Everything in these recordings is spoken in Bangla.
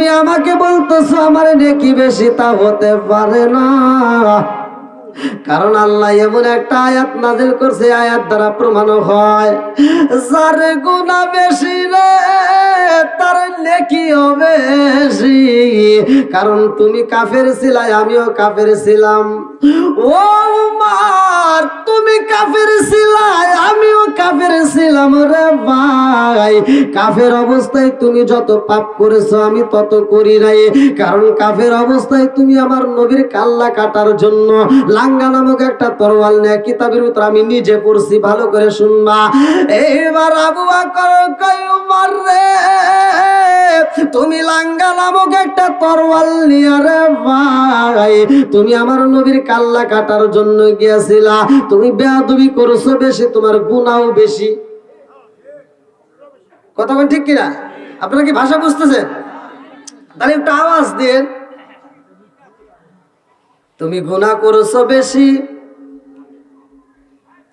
তুমি আমাকে বলতেছো আমার নেকি বেশি, তা হতে পারে না। কারণ আল্লাহ এমন একটা আয়াত নাজিল করছে, আয়াত দ্বারা প্রমাণ হয় যার গুনাহ বেশি রে তার নেকিও বেশি। কারণ তুমি কাফের ছিলা, আমিও কাফের ছিলাম। ও উমর, তুমি কাফের ছিলা, আমিও কাফের ছিলাম রে ভাই। কাফের অবস্থায় তুমি যত পাপ করেছো আমি তত করি নাই। কারণ কাফের অবস্থায় তুমি আমার নবীর কাল্লা কাটার জন্য লাঙ্গা নামক একটা তরোয়াল নিয়ে কিতাবের ভিতর আমি নিজে পড়ছি, ভালো করে শুনবা। এইবার আবু বকর কয় উমর রে, তুমি লাঙ্গা নামক একটা তরোয়াল নিয়ে রে ভাই তুমি আমার নবীর কাল্লা কাটার জন্য গিয়েছিলা। তুমি বেয়াদবি করেছো বেশি, তোমার গুনাহও বেশি। কথা বল ঠিক কিনা? আপনারা কি ভাষা বুঝতেছেন? তাহলে একটু আওয়াজ দেন। তুমি গুনাহ করেছো বেশি,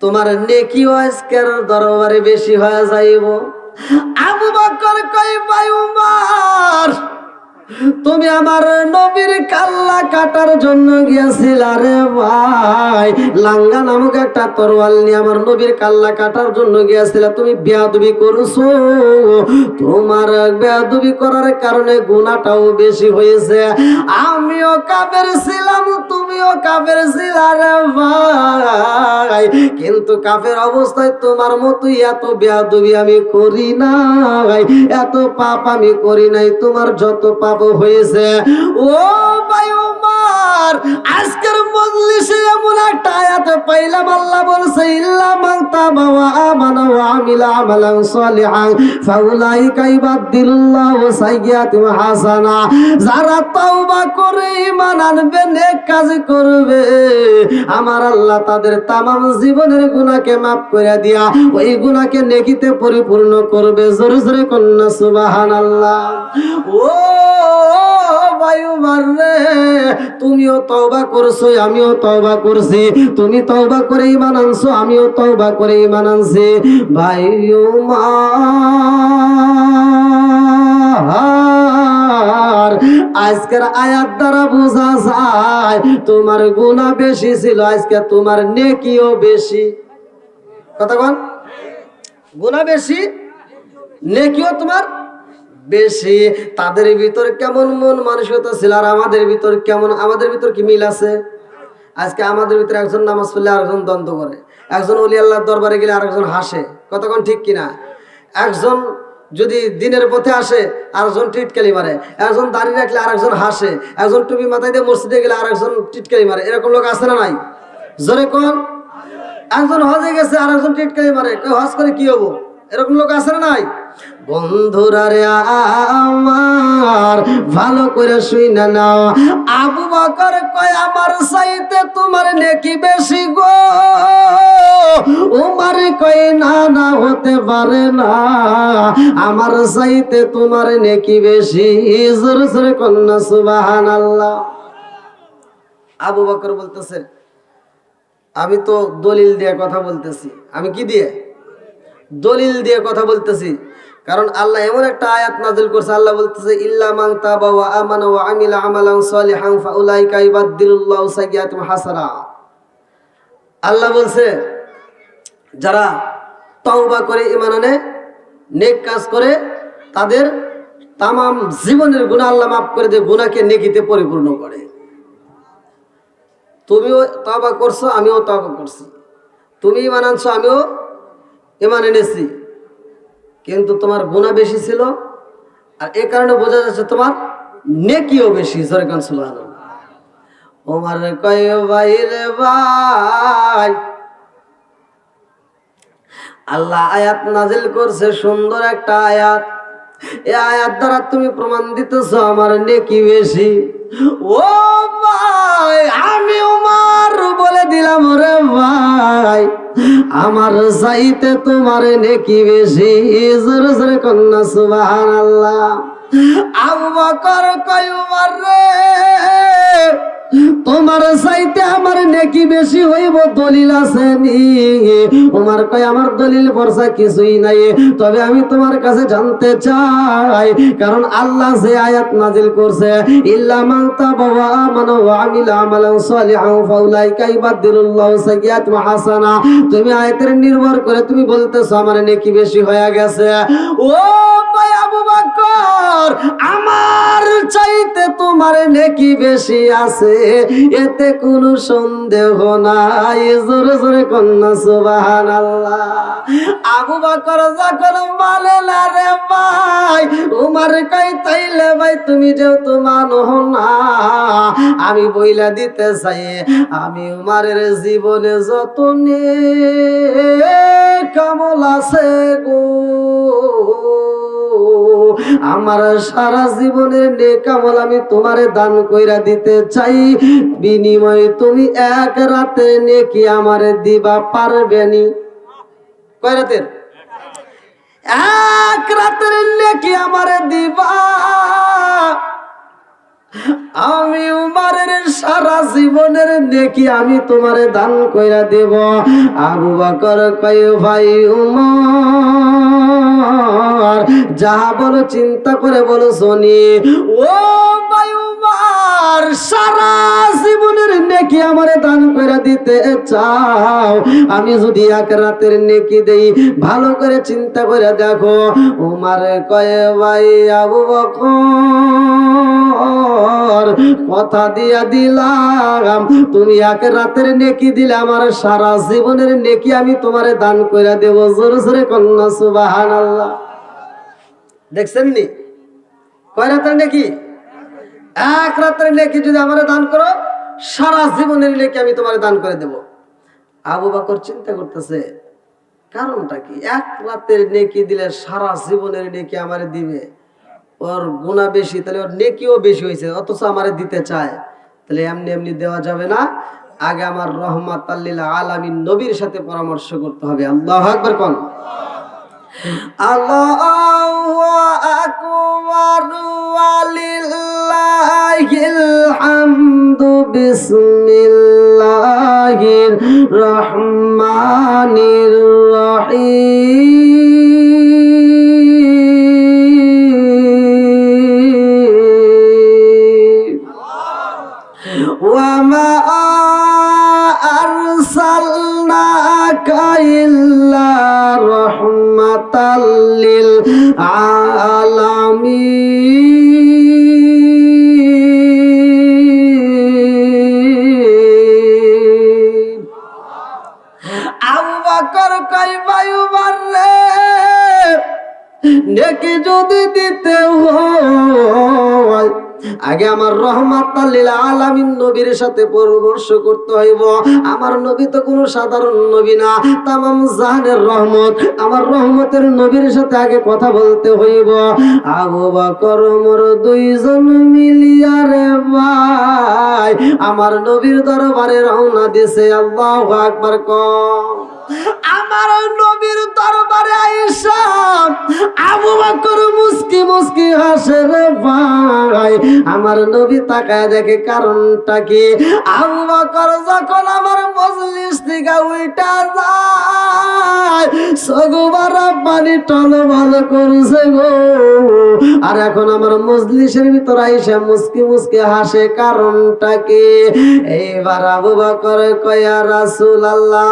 তোমার নেকিও আজকের দরবারে বেশি হয়ে যাইব। আবু বকর কয় ভাই উমর, তুমি আমার নবীর কাল্লা কাটার জন্য গিয়েছিলা রে ভাই, লাঙ্গা নামক একটা তরোয়াল নিয়ে আমার নবীর কাল্লা কাটার জন্য গিয়েছিলা। তুমি বেয়াদবি করছো, তোমার বেয়াদবি করার কারণে গুনাহটাও বেশি হয়েছে। আমিও কাফের ছিলাম, তুমিও কাফের ছিলা রে ভাই, কিন্তু কাফের অবস্থায় তোমার মতোই এত বেয়াদবি আমি করি নাই, এত পাপ আমি করি নাই। তোমার যত পাপ হয়েছে ও ভাই উমর, আজকের মজলিসে এমন একটা আয়াত পাইলাম, আল্লাহ বলছে ইল্লা মান তাবা ওয়া আমানা ওয়া আমিলা আমালান সালিহান ফাউলাইকা ইবাদদিলুল্লাহু সাইয়্যাতিহিম হাসানা। যারা তওবা করে ঈমান আনবে, নেক কাজ করবে, আমার আল্লাহ তাদের তামাম জীবনের গুনাহকে maaf করে দিয়া ওই গুনাহকে নেকিতে পরিপূর্ণ করবে। জোরে জোরে কন্না সুবহানাল্লাহ। ও ভাই উমর রে, তুমিও তওবা করছো, আমিও তওবা করছি। তুমি তওবা করে ঈমান আনছো, আমিও তওবা করে ঈমান আনছি। ভাই উমর, আজকের আয়াত দ্বারা বোঝা যায় তোমার গুনাহ বেশি ছিল, আজকে তোমার নেকিও বেশি। কথা বল, গুনাহ বেশি, নেকিও তোমার বেশি। তাদের ভিতর কেমন মন মানসিকতা ছিল আর আমাদের ভিতর কেমন? আমাদের ভিতর কি মিল আছে? আজকে আমাদের ভিতরে একজন নামাজ পড়লে আরেকজন দ্বন্দ্ব করে, একজন ওলি আল্লাহর দরবারে গেলে আরেকজন হাসে। কতক্ষণ ঠিক কিনা? একজন যদি দিনের পথে আসে আরেকজন টিটকালি মারে, একজন দাড়ি রাখলে আরেকজন হাসে, একজন টুপি মাথায় দিয়ে মসজিদে গেলে আরেকজন টিটকালি মারে। এরকম লোক আছে না নাই? জোরে কোন? একজন হজে গেছে আরেকজন টিটকালি মারে, কেউ হজ করে কি হবো? এরকম লোক আছে না নাই? বন্ধুরা রে আমার ভালো করে শুইনা নাও, আবু বকর কয় আমার চাইতে তোমার নেকি বেশি গো। উমর কয় না না, হতে পারে না, আমার চাইতে তোমার নেকি বেশি। জোরে জোরে কন্না সুবহানাল্লাহ। আবু বকর বলতেছে আমি তো দলিল দিয়ে কথা বলতেছি। আমি কি দিয়ে? দলিল দিয়ে কথা বলতেছি। কারণ আল্লাহ এমন একটা আয়াত নাযিল করছে, আল্লাহ বলতেছে ইল্লা মান তাবা ওয়া আমানা ওয়া আমিলা আমালান সালিহান ফাউলাইকা ইবাদদিলুল্লাহু সাইয়্যাতিহিম হাসানা। আল্লাহ বলছে যারা তওবা করে ঈমান আনে, নেক কাজ করে, তাদের তামাম জীবনের গুনাহ আল্লাহ মাফ করে দিয়ে গুনাহকে নেকিতে পরিপূর্ণ করে। তুমিও তওবা করছো, আমিও তওবা করছি। তুমি ঈমান আনছো, আমিও ঈমান এনেছি, কিন্তু তোমার গুনাহ বেশি ছিল, আর এই কারণে বোঝা যাচ্ছে তোমার নেকিও বেশি। জোরে কান সুবহানাল্লাহ। ওমর কয় ভাই রে ভাই, আল্লাহ আয়াত নাজিল করছে, সুন্দর একটা আয়াত। এই আয়াত দ্বারা তুমি প্রমাণ দিতেছো আমার নেকি বেশি। ও ভাই, আমি উমর বলে দিলাম রে ভাই, আমার চাইতে তোমার নেকি বেশি। জোরে জোরে কন্না সুবহানাল্লাহ। আবু বকর কয় উমর রে, তোমার চাইতে আমার নেকি বেশি হইব দলিল আছে নি? উমর কয় আমার দলিল ভরসা কিছুই নাই, তবে আমি তোমার কাছে জানতে চাই, কারণ আল্লাহ যে আয়াত নাজিল করছে ইল্লা মান তাবা ওয়া আমানা ওয়া আমিলা আমালান সালিহান ফাউলাইকা ইবাদদিলুল্লাহু সাইয়্যাতিহিম হাসানা, তুমি আয়াতের নির্ভর করে তুমি বলতেছো আমার নেকি বেশি হয়ে গেছে। ও ভাই আবু বকর, আমার চাইতে তোমার নেকি বেশি আছে, এতে কোনো সন্দেহ নাই। জোরে জোরে কন্যা সুবহানাল্লাহ। আবু বকর যখন বলে না রে ভাই, উমর কয় তাইলে ভাই তুমি যেহেতু মানো না, আমি বইলা দিতে চাই, আমি উমরের জীবনে যত নেক আমল আছে গো, আমার সারা জীবনের নেক আমল আমি তোমারে দান কইরা দিতে চাই, বিনিময়ে তুমি এক রাতে নেকি আমারে দিবা পারবেনি? কয় রাতের? এক রাতের নেকি আমারে দিবা, আমি উমরের সারা জীবনের নেকি আমি তোমারে দান কইরা দেব। আবু বকর কয় ভাই উমর, যাহা বলো চিন্তা করে বলো শুনি। ও ভাই উমর, সারা জীবনের নেকি আমারে দান কইরা দিতে চাও, আমি যদি এক রাতের নেকি দেই, ভালো করে চিন্তা করে দেখো। উমর কয় ভাই আবু বকর, কথা দিয়া দিলাম, তুমি এক রাতের নেকি দিলে আমার সারা জীবনের নেকি আমি তোমারে দান কইরা দেব। জোরে জোরে কন্যা সুবহানাল্লাহ। দেখছেন নি কয় রাতের নেকি? এক রাতের নেকি যদি আমারে দান করো, সারা জীবনের নেকি আমি তোমারে দান করে দেব। আবু বকর চিন্তা করতেছে কারণটা কি, এক রাতের নেকি দিলে সারা জীবনের নেকি আমারে দিবে, ওর গুনাহ বেশি, তাহলে ওর নেকিও বেশি হয়েছে, অথচ আমারে দিতে চায়, তাহলে এমনি এমনি দেওয়া যাবে না, আগে আমার রহমাতাল লিল আলামিন নবীর সাথে পরামর্শ করতে হবে। আল্লাহু আকবার কোন। আল্লাহু আকবার ওয়ালিল্লাহিল হামদু, বিসমিল্লাহির রহমানির রহিম। ওয়া মা আরসালনাকা ইল্লা রাহমাতাল লিল আলামিন। আবু বকর কয় ভাই উমর রে, নেকি যদি দিতে হয় আগে আমার রহমাতাল লিল আলামিন নবীর সাথে পরামর্শ করতে হইব। আমার নবী তো কোনো সাধারণ নবী না, তামাম জাহানের রহমত, আমার রহমতের নবীর সাথে আগে কথা বলতে হইব। আবু বকর ওমর দুইজন মিলিয়া রে ভাই আমার নবীর দরবারে রওনা দিছে। আল্লাহু আকবার কম। আমার নবীর দরবারে আয়েশা আবু বকর মুস্কি মুস্কি হাসে রে ভাই। আমার নবী তাকায় দেখে কারণটা কি। আবু বকর যখন আমার মজলিস থেকে উইটা যায়, সগোবারা পানি টলমল করছে গো, আর এখন আমার মজলিসের ভিতর আয়েশা মুস্কি মুস্কি হাসে, কারণটা কি? এইবার আবু বকর কয় ইয়া রাসূলুল্লাহ,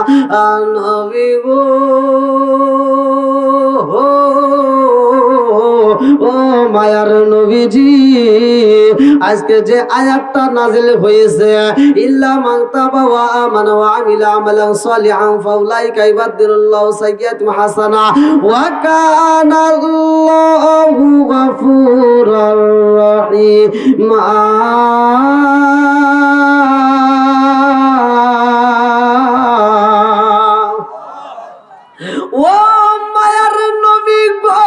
নবী গো, ও মায়ার নবীজি, আজকে যে আয়াতটা নাজিল হয়েছে ইল্লা মান তাবা ওয়া আমানা ওয়া আমিলা আমালান সালিহান ফাউলাইকা ইবাদদিলুল্লাহু সাইয়্যাতিহিম হাসানা ওয়া কানা আল্লাহু গফুরার রহিম। ও মায়ার নবী গো,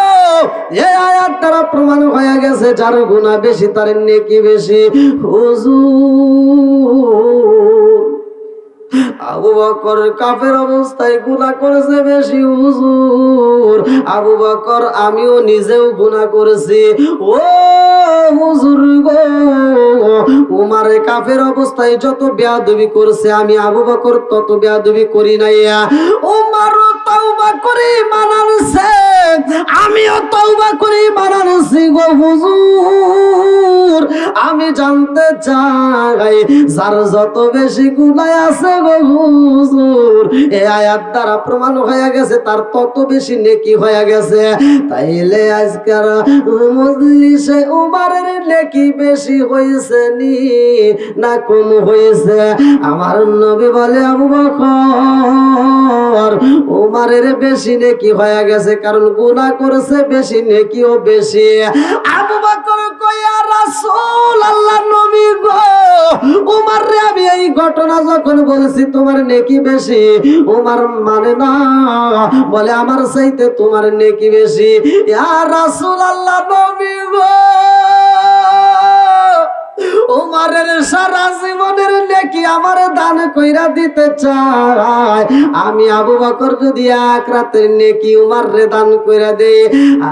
এই আয়াত দ্বারা প্রমাণ হয়ে গেছে যার গুনাহ বেশি তার নেকি বেশি। হুজুর, আবু বকর কাফের অবস্থায় গুনাহ করেছে বেশি হুজুর। আবু বকর আমিও নিজেও গুনাহ করেছি। ও হুজুর গো, উমার কাফের অবস্থায় যত বেয়াদবি করছে আমি আবু বকর তত বেয়াদবি করি নাই। উমার তওবা করে মানানছে, আমিও তওবা করে মানানছি গো হুজুর। আমি জানতে চাই যার যত বেশি গুনাহ আছে গো হুজুর, এই আয়াত দ্বারা প্রমাণ হয়ে গেছে তার তত বেশি নেকি হয়ে গেছে। তাইলে আজকের মজলিসে উমারের নেকি বেশি হয়েছে নি না কম হয়েছে? আমার নবী বলে আবু বকর উমারের বেশি নেকি হয়ে গেছে, কারণ গুনাহ করেছে বেশি, নেকিও বেশি। আবু বকর কইয়া রাসূল আল্লাহ নবী গো, উমার রে আমি এই ঘটনা যখন বলেছি তোমার নেকি বেশি, উমার মানে না, বলে আমার চাইতে তোমার নেকি বেশি। ইয়া রাসূল আল্লাহ নবী গো, উমারের সারা জীবনের নেকি আমার দান কইরা দিতে চাই। আমি আবু বকর যদি এক রাতের নেকি উমার রে দান কইরা দেই,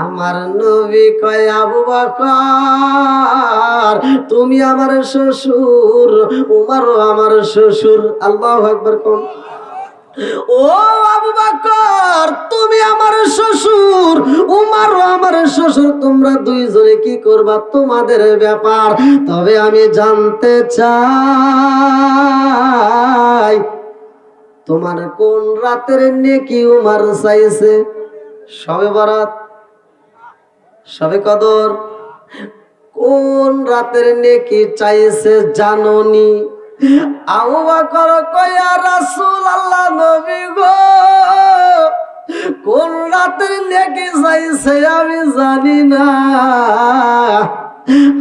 আমার নবী কয় আবু বকর তুমি আমার শ্বশুর, উমারও আমার শ্বশুর। আল্লাহু আকবার কোন। ও আবু বকর তুমি আমার শ্বশুর, উমারও আমার শ্বশুর, তোমরা দুইজনে কি করবা তোমাদের ব্যাপার। তবে আমি জানতে চাই তোমার কোন রাতের নেকি উমার চাইছে? শবে বরাত, শবে কদর, কোন রাতের নেকি চাইছে জানোনি? আবু বকর কয়া রাসূল আল্লাহ নবী গো, কোন রাতের নেকি চাইছে আমি জানি না।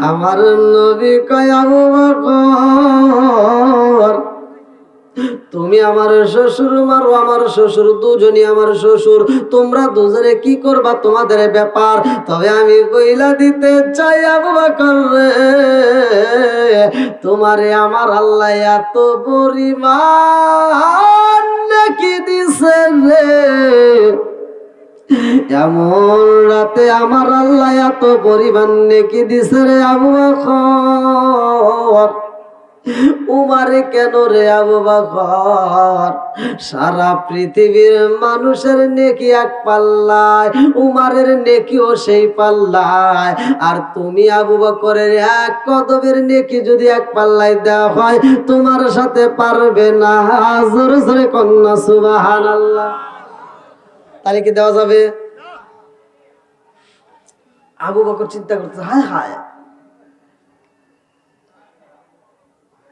আমার নবী কয় আবু বকর তুমি আমার শ্বশুর, উমারও আমার শ্বশুর, দুজনই আমার শ্বশুর, তোমরা দুজনে কি করবা তোমাদের ব্যাপার। তবে আমি কইলা দিতে চাই আবু বকর রে, তোমারে আমার আল্লাহ এত পরিমাণ নেকি দিছে রে, এমন রাতে আমার আল্লাহ এত পরিমাণ নেকি দিছে রে আবু বকর। উমারে কেন রে আবু বকর? সারা পৃথিবীর মানুষের নেকি এক পাল্লায়, উমারের নেকিও সেই পাল্লায়। আর তুমি আবু বকরের এক কদমের নেকি যদি এক পাল্লায় দেওয়া হয়, তোমার সাথে পারবে না। জোরে জোরে কন্যা সুবহানাল্লাহ। তাহলে কি দেওয়া যাবে? আবু বকর চিন্তা করতে, হায় হায়,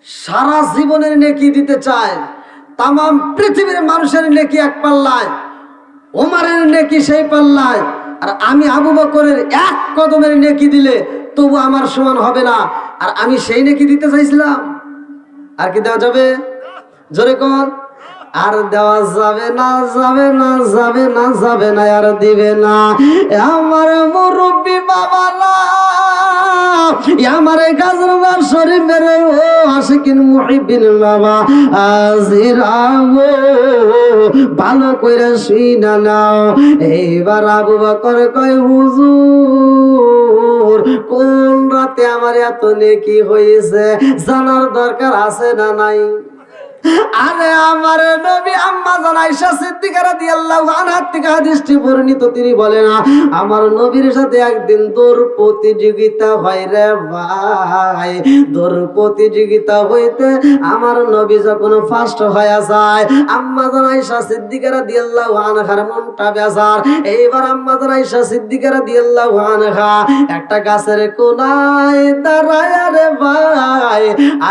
সারা জীবনের নেকি দিতে চায়, তাম পৃথিবীর মানুষের নেকি এক পাল্লায়, ওমরের নেকি সেই পাল্লায়, আর আমি আবু বকরের এক কদমের নেকি দিলে তবু আমার সমান হবে না, আর আমি সেই নেকি দিতে চাইছিলাম। আর কি দেওয়া যাবে? জোরে কোন। আর দেওয়া যাবে না, যাবে না, যাবে না, যাবে না, আর দিবে না। আমার মুরব্বী বাবারা, আমার গাজরা শরীফের ও আশিকিন মুহিবিন বাবা আজিরা গো, ভালো কইরা শুইনা নাও। এইবার আবু বকর কয় হুজুর কোন রাতে আমার এত নেকি হয়েছে জানার দরকার আছে না নাই? আরে আমার নবী আম্মা জান আয়েশা সিদ্দিকা রাদিয়াল্লাহু আনহা থেকে হাদিসটি বর্ণিত, তিনি বলেন আমার নবীর সাথে একদিন দৌড় প্রতিযোগিতা হয় রে ভাই। দৌড় প্রতিযোগিতা হইতে আমার নবী যখন ফার্স্ট হয়ে যায়, আম্মা জান আয়েশা সিদ্দিকা রাদিয়াল্লাহু আনহার মনটা বেজার। এইবার আম্মা জান আয়েশা সিদ্দিকা রাদিয়াল্লাহু আনহা একটা গাছের কোনায় দাঁড়ায় রে ভাই,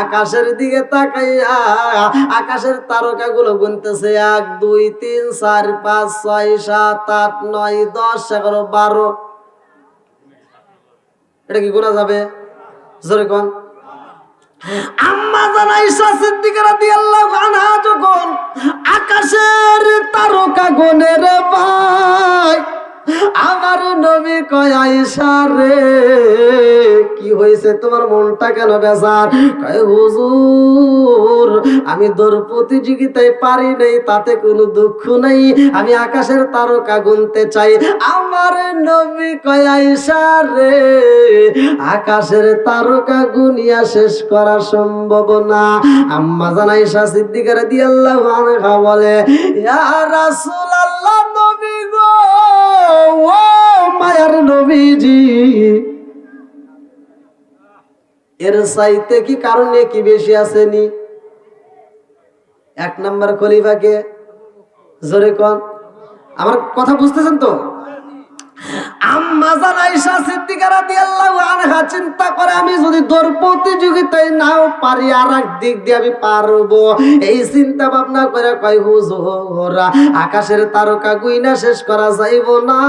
আকাশের দিকে তাকাইয়া আকাশের তারকা গুলো গুনতেছে, 1 2 3 4 5 6 7 8 9 10 11 12। এটা কি গোনা যাবে? জোরে কোন। আম্মা জান আয়েশা সিদ্দিকা রাদিয়াল্লাহু আনহা যখন আকাশের তারকা গুনে রে ভাই, আমার নবী কয় আয়েশা রে কি হয়েছে তোমার মনটা কেন বেজার? কয় হুজুর আমি দৌড় প্রতিযোগিতায় পারি নাই, তাতে কোনো দুঃখ নাই, আমি আকাশের তারকা গুনতে চাই। আমার নবী কয় আয়েশা রে আকাশের তারকা গুনিয়া শেষ করা সম্ভব না। আম্মা জান আয়েশা সিদ্দিকা রাদিয়াল্লাহু আনহা বলে ইয়া রাসূলুল্লাহ নবী গো, ও মায়ার নবীজি, এর চাইতে কি কারণে কি বেশি আসেনি? এক নাম্বার খলিফাকে জোরে কোন, আমার কথা বুঝতেছেন তো? আম্মা জান আয়েশা সিদ্দিকা রাদিয়াল্লাহু আনহা চিন্তা করে আমি যদি দৌড় প্রতিযোগিতায় নাও পারি আর এক দিক দিয়ে আমি পারবো, এই চিন্তা ভাবনা করে কয় হুজুর আকাশের তারকা গুইনা শেষ করা যাইব না,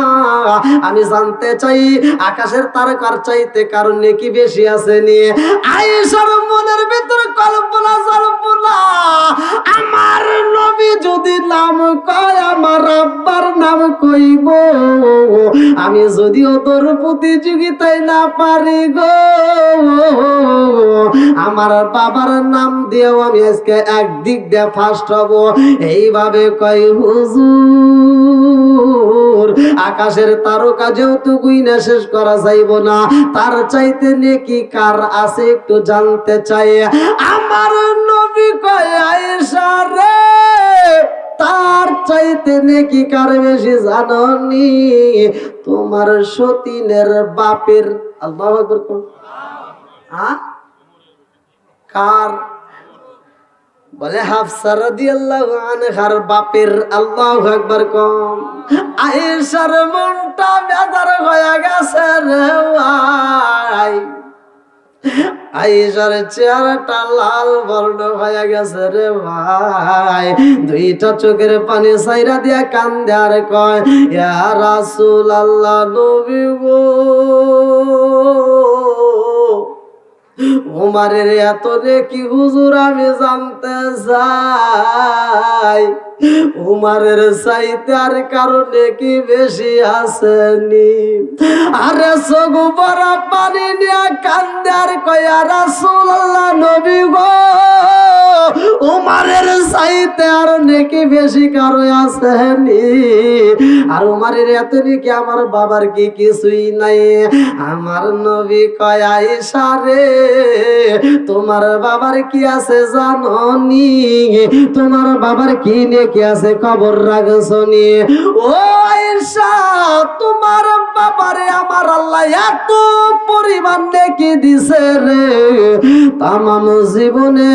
আমি জানতে চাই আকাশের তারকার চাইতে কারণে কি বেশি আছে নি? আয়েশার মনের ভিতর কল্পনা জল্পনা, আমার নবী যদি নাম কয় আমার আব্বার নাম কইব, আমি যদিও তোর প্রতিযোগিতায় না পারি গো, আমার বাবার নাম দিয়েও আমি আজকে একদিক দিয়ে ফার্স্ট হব। এইভাবে কই হুজুর আকাশের তারকা যেহেতু গুইনা শেষ করা যাইব না, তার চাইতে নেকি কার আছে একটু জানতে চাই। আমার নবী কয় আয়েশা রে তার চাইতে নেকি কার বেশি জাননি? তোমার সতীনের বাপের। আল্লাহু আকবার কোন? কার? বলে হাফসা রাদিয়াল্লাহু আনহার বাপের। আল্লাহু আকবার কোন? আয়েশার মনটা বেজার হয়ে গেছে রে ভাই, আয়েশার চেহারাটা লাল বর্ণ হয়ে গেছে রে ভাই, দুইটা চোখের পানি সাইরা দিয়া কান্দে আর কয় ইয়া রাসূলুল্লাহ নবী গো, উমারের এত নেকি হুজুর আমি জানতে চাই, উমারের চাইতে আর কারণে কি বেশি আসেনি? আরে চোখ ভরা পানি নিয়ে কান্দে আর কয় ইয়া রাসূলুল্লাহ নবী গো, উমারের চাইতে আর নেকি বেশি কারো আসেনি? আর উমারের এত নেকি আমার বাবার কি কিছুই নাই? আমার নবী কয় আয়েশা রে তোমার বাবার কি আছে জানোনি? তোমার বাবার কি নেকি আছে খবর রাখছনি? ও আয়েশা তোমার বাবারে আমার আল্লাহ এত পরিমাণ নেকি দিছে রে, তামাম জীবনে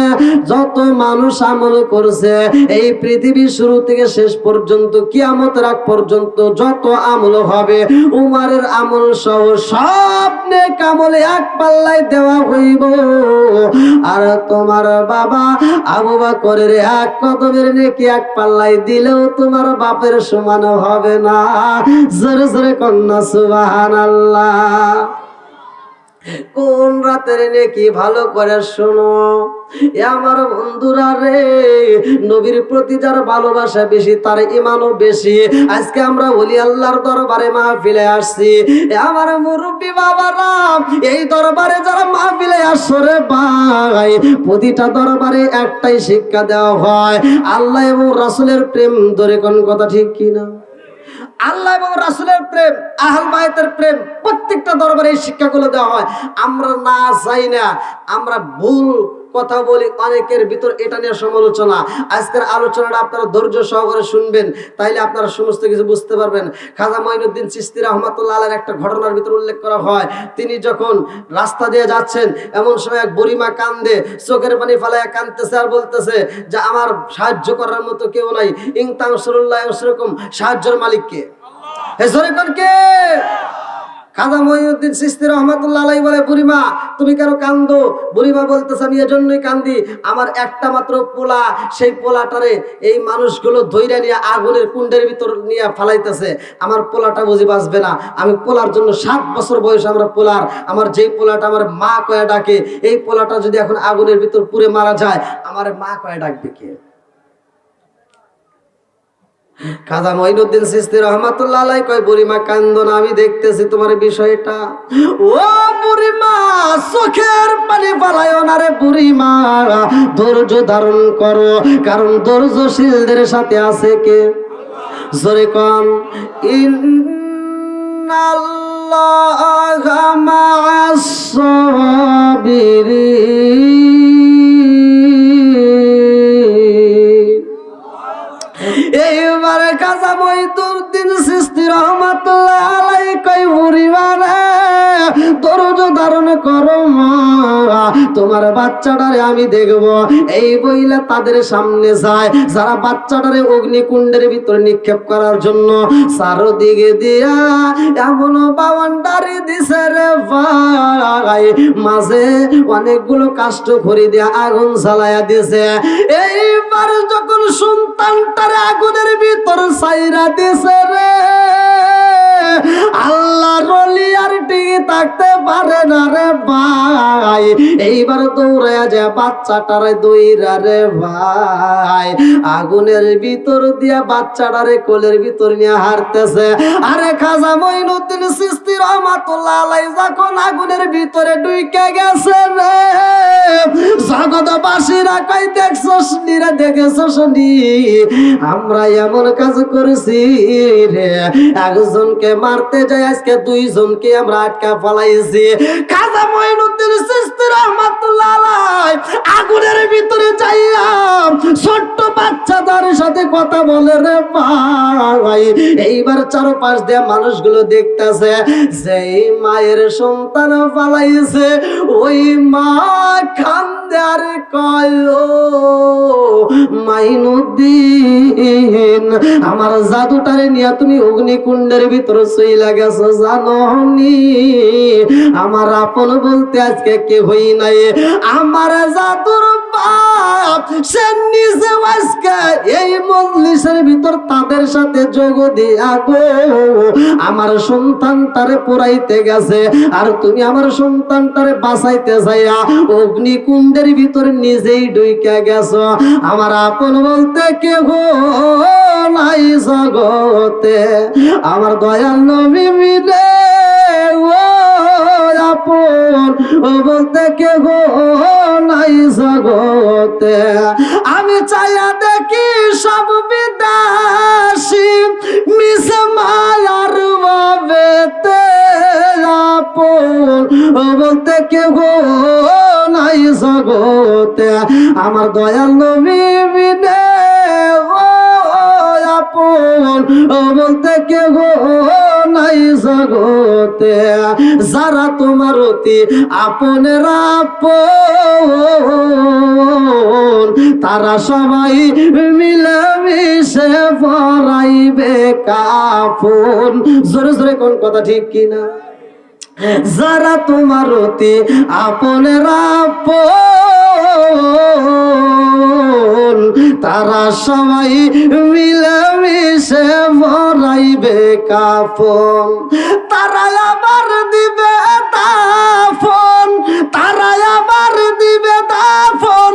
যত মানুষ আমল করছে এই পৃথিবী শুরু থেকে শেষ পর্যন্ত কিয়ামতের আগ পর্যন্ত যত আমল হবে উমারের আমল সহ সব নেক আমল এক পাল্লায় দেওয়া হইব। আর তোমার বাবা আবু বকরের এক কদমের নেকি এক পাল্লায় দিলেও তোমার বাপের সমান হবে না। জোরে জোরে কন্যা সুবহানাল্লাহ। কোন রাতের নেকি ভালো করে শোনো আমার বন্ধুরা রে, নবীর প্রতি যার ভালোবাসা বেশি তার ঈমানও বেশি। আজকে আমরা ওলি আল্লাহর দরবারে মাহফিলে আসছি, আমার মুরব্বি বাবারা এই দরবারে যারা মাহফিলে আসছে রে ভাই, প্রতিটা দরবারে একটাই শিক্ষা দেওয়া হয় আল্লাহ এবং রাসূলের প্রেম। ধরে কোন কথা ঠিক কিনা? আল্লাহ এবং রাসূলের প্রেম, আহলে বাইতের প্রেম, প্রত্যেকটা দরবারে এই শিক্ষাগুলো দেওয়া হয়। আমরা না চাই না, আমরা ভুল কথা বলি অনেকের ভিতর, এটা নিয়ে সমালোচনা। আজকের আলোচনাটা আপনারা ধৈর্য সহকারে শুনবেন, তাইলে আপনারা সমস্ত কিছু বুঝতে পারবেন। খাজা মঈনুদ্দিন চিশতি রাহমাতুল্লাহ আলাইহির একটা ঘটনার ভিতর উল্লেখ করা হয়, তিনি যখন রাস্তা দিয়ে যাচ্ছেন এমন সময় এক বুড়িমা কান্দে, চোখের পানি ফালাইয়া কাঁদতেছে আর বলতেছে যে আমার সাহায্য করার মতো কেউ নাই। ইন তানসুরুল্লাহ ইয়ানসুরকুম, সাহায্যের মালিক কে? হে জোরে কোন কে? খাজা মঈনুদ্দিন চিশতি রাহমাতুল্লাহ আলাইহি বলে বুড়িমা তুমি কেন কান্দো? বুড়িমা বলতেছে আমি এজন্যই কান্দি, আমার একটা মাত্র পোলা, সেই পোলাটারে এই মানুষগুলো ধইরা নিয়ে আগুনের কুণ্ডের ভিতর নিয়ে ফালাইতেছে, আমার পোলাটা বুঝি বাঁচবে না। আমি পোলার জন্য 7 বছর বয়স আমরা পোলার, আমার যেই পোলাটা আমার মা কয়ে ডাকে, এই পোলাটা যদি এখন আগুনের ভিতর পুড়ে মারা যায় আমার মা কয়ে ডাকবে কে? খাজা মঈনুদ্দিন চিশতি রহমাতুল্লাহ আলাইহি কয় বুড়িমা কান্দো না, আমি দেখতেছি তোমার বিষয়টা। ও বুড়িমা চোখের পানি ফালাইও না রে বুড়িমা, ধৈর্য ধারণ করো, কারণ ধৈর্যশীলদের সাথে আছে কে? জোরে কন, ইন্নাল্লাহা মা'আস সাবিরিন। এইবারে খাজা মঈনুদ্দিন চিশতি রহমাতুল্লাহ আলাইহি কই বুড়িমা রে ধৈর্য ধারণ করো মা, তোমার বাচ্চাটারে আমি দেখব। এই বইলা তাদের সামনে যায়, যারা বাচ্চাটারে অগ্নিকুণ্ডের ভিতরে নিক্ষেপ করার জন্য চারদিকে দিয়া এমন বাউন্ডারি দিছে রে ভাই, মাঝে অনেকগুলো কাষ্ঠ খড়ি দিয়া আগুন জ্বালায়া দিছে। এইবার যখন সন্তানটারে আগুনের ভিতর ছাইরা দিছে রে, আল্লাহর ওলি আর টিকে থাকতে পারে না রে ভাই। এইবার দৌড়ায়া যায় বাচ্চাটারে দইরা রে ভাই, আগুনের ভিতর দিয়া বাচ্চাটারে কোলের ভিতর নিয়ে হারতেছে। আরে খাজা মঈনুদ্দিন চিশতি রহমাতুল্লাহ আলাইহি যখন আগুনের ভিতরে ঢুকে গেছে রে, জগৎবাসীরা কই দেখছস নি রে, দেখেছস নি আমরা এমন কাজ করেছি রে, একজনকে মারতে যাই আজকে দুইজনকে আমরা আটকা ফলাইছি। খাজা মঈনুদ্দিন চিশতি রাহমাতুল্লাহ আলাইহি আগুনের ভিতরে যাইয়া ছোট্ট বাচ্চাদের সাথে কথা বলে রে ভাই। এইবার চারপাশ দিয়ে মানুষগুলো দেখতেছে, যেই মায়ের সন্তান পালাইছে ওই মা কান্দে আর কয় ও মাইনুদ্দিন, আমার জাদুটারে নিয়ে তুমি অগ্নিকুণ্ডের ভিতরে চইলা গেছো, জানো নি আমার আপন বলতে আজকে কে হই নাই, আমার জাদুর বাপ সে নিজে আজকে এই মজলিসের ভিতর তাদের সাথে যোগ দিয়া গো আমার সন্তানটারে পোড়াইতে গেছে, আর তুমি আমার সন্তানটারে বাঁচাইতে যাইয়া অগ্নিকুণ্ডের ভিতর নিজেই ঢুইকা গেছো। আমার আপন বলতে কে গো নাই জগতে, আমার দয়াল নবী বিনে ও আপন বলতে কে গো নাই জগতে। আমি চাইয়া দেখি সব বিদাসী মিশে মায়ার ভাবেতে, আপন বলতে কে গো নাই জগতে, আমার দয়াল নবী বিনে ও আপন বলতে কে গো নাই জগতে। যারা তোমার অতি আপনের আপন, তারা সবাই মিলেমিশে পরাইবে কাফন। জোরে জোরে কোন কথা ঠিক কিনা? যারা তোমার অতি আপনের আপন, তারা সবাই মিলেমিশে পরাইবে কাফন। তারা আবার দিবে দাফন, তারা আবার দিবে দাফন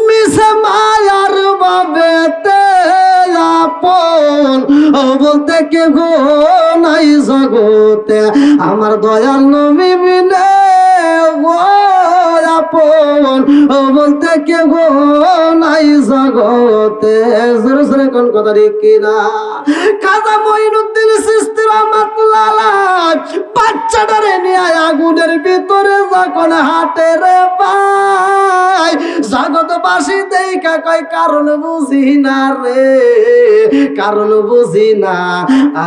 মিশে মায়ার বাবেতে, আপন বলতে কে গো নাই জগতে, আমার দয়াল নবী বিনে গো আপন বলতে কে গো নাই জগতে। জোরে জোরে কোন কথা ঠিক কিনা? খাজা মঈনুদ্দিন চিশতি রাহমাতুল্লাহ আলাইহি বাচ্চাটারে নিয়ে আগুনের ভিতরে যখন হাঁটে রে ভাই, জগৎবাসী দেখা কয় কারণ বুঝি না রে, কারণ বুঝি না।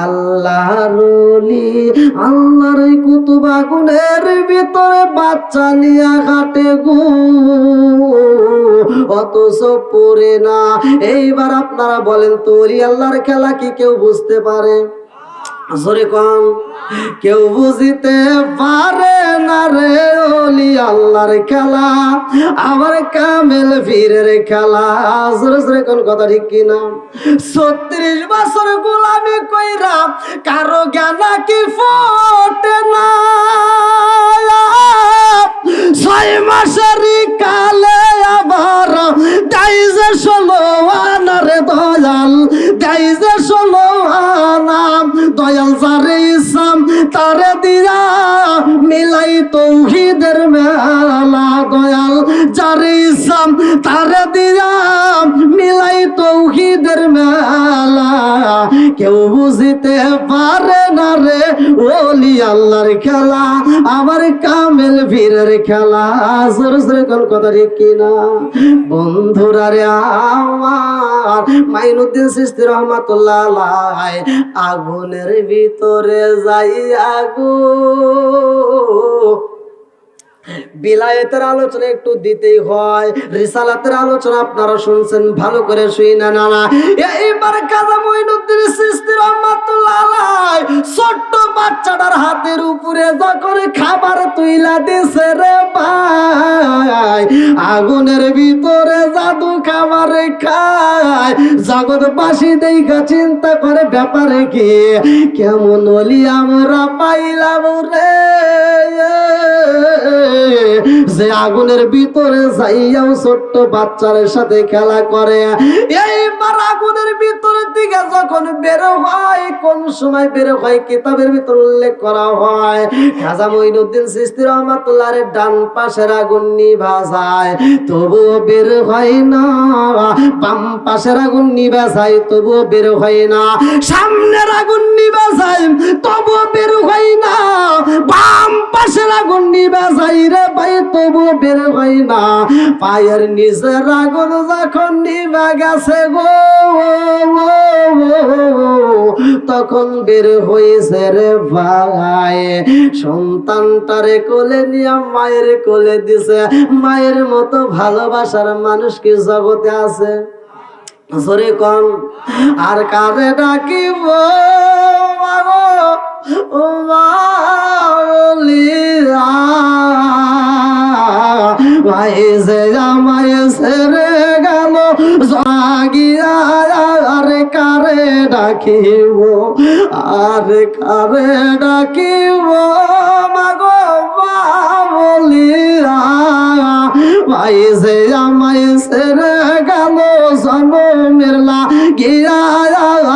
আল্লাহর ওলি আল্লাহর কুতুব আগুনের ভিতরে বাচ্চা নিয়ে হাঁটে গো, অথচ পড়ে না। এইবার আপনারা বলেন তো ওলি আল্লাহর খেলা কি কেউ বুঝতে পারে? জোরে কম, কেউ বুঝিতে পারে না রে ওলি আল্লাহর খেলা, আবার কামেল পীরের খেলা। জোরে জোরে কোন কথা ঠিক কিনা? 36 বছর গোলামি কইরা কারো জ্ঞান কি ফোটে না, 6 মাসের কালে আবার দাইজে 16 আনারে দয়াল, দাইজে 16 তারে দিয়া মিলাই তৌহিদের মেলা দয়াল যারে ইসলাম তারে দিয়া মিলাই তৌহিদের মেলা কেউ বুঝিতে পারে না রে ওলি আল্লাহর খেলা আমার কামেল বীরের খেলা জোরে জোরে কোন কথা ঠিক কিনা বন্ধুরা রে আমার মাইনুদ্দিন চিশতি রহমাতুল্লাহ আলাইহি আগুনের ভিতরে যাই আগু বিলায়েতের আলোচনা একটু দিতেই হয় রিসালাতের আলোচনা আপনারা শুনছেন ভালো করে শুইনা না এইবার কাজী মুঈনুদ্দিন চিশতি রাহমাতুল্লাহ আলাইহি ছোট্ট বাচ্চাটার হাতের উপরে যখন খাবার তুইলা দিছে রে ভাই আগুনের ভিতরে জাদু খাবার খায় জগৎবাসী দেখা চিন্তা করে ব্যাপারে কি কেমন ওলি আমরা পাইলাম রে যে আগুনের ভিতরে যাইয়াও ছোট্ট বাচ্চার সাথে খেলা করে এইবার আগুনের ভিতরে দিকে যখন বের হয় কোন সময় বের হয় কিতাবের ভিতর উল্লেখ করা হয় খাজা মুঈনুদ্দিন চিশতি রহমাতুল্লাহর ডান পাশের আগুন নিভা যায় তবুও বের হয় না বাম পাশের আগুন নিভা যায় তবুও বের হয় না সামনের আগুন নিভা যায় তবুও বের হয় না বাম পাশের আগুন নিভা যায় রে ভাই তবুও বের হয় না পায়ের নিচের আগুন যখন নিভা গেছে গো তখন বের হয়েছে রে ভাই সন্তানটারে কোলে নিয়ে মায়ের কোলে দিছে মায়ের মতো ভালোবাসার মানুষ কি জগতে আছে জোরে কোন আর কারে ডাকিব ও মাওলিয়া ভাই যে আমায় ছেড়ে গেল জাগিয়া আর কারে ডাকিব আর কারে ডাকিব মাগো মাওলিয়া ভাই যে আমায় ছেড়ে গেল জনমের লাগিয়া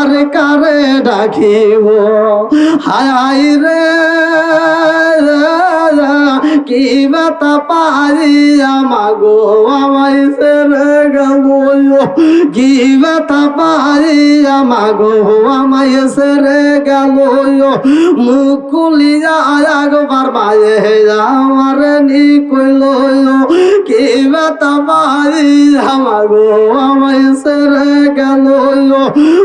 আর কারে ডাকিব হায় রে কি ব্যথা পাই আমাগো আমায় ছেড়ে গেল কি ব্যথা পাই আমাগো আমায় ছেড়ে গেল মুখ খুলিয়া একবার মায়ে আমার নি কইল কি ব্যথা পাই আমাগো আমায় ছেড়ে গেল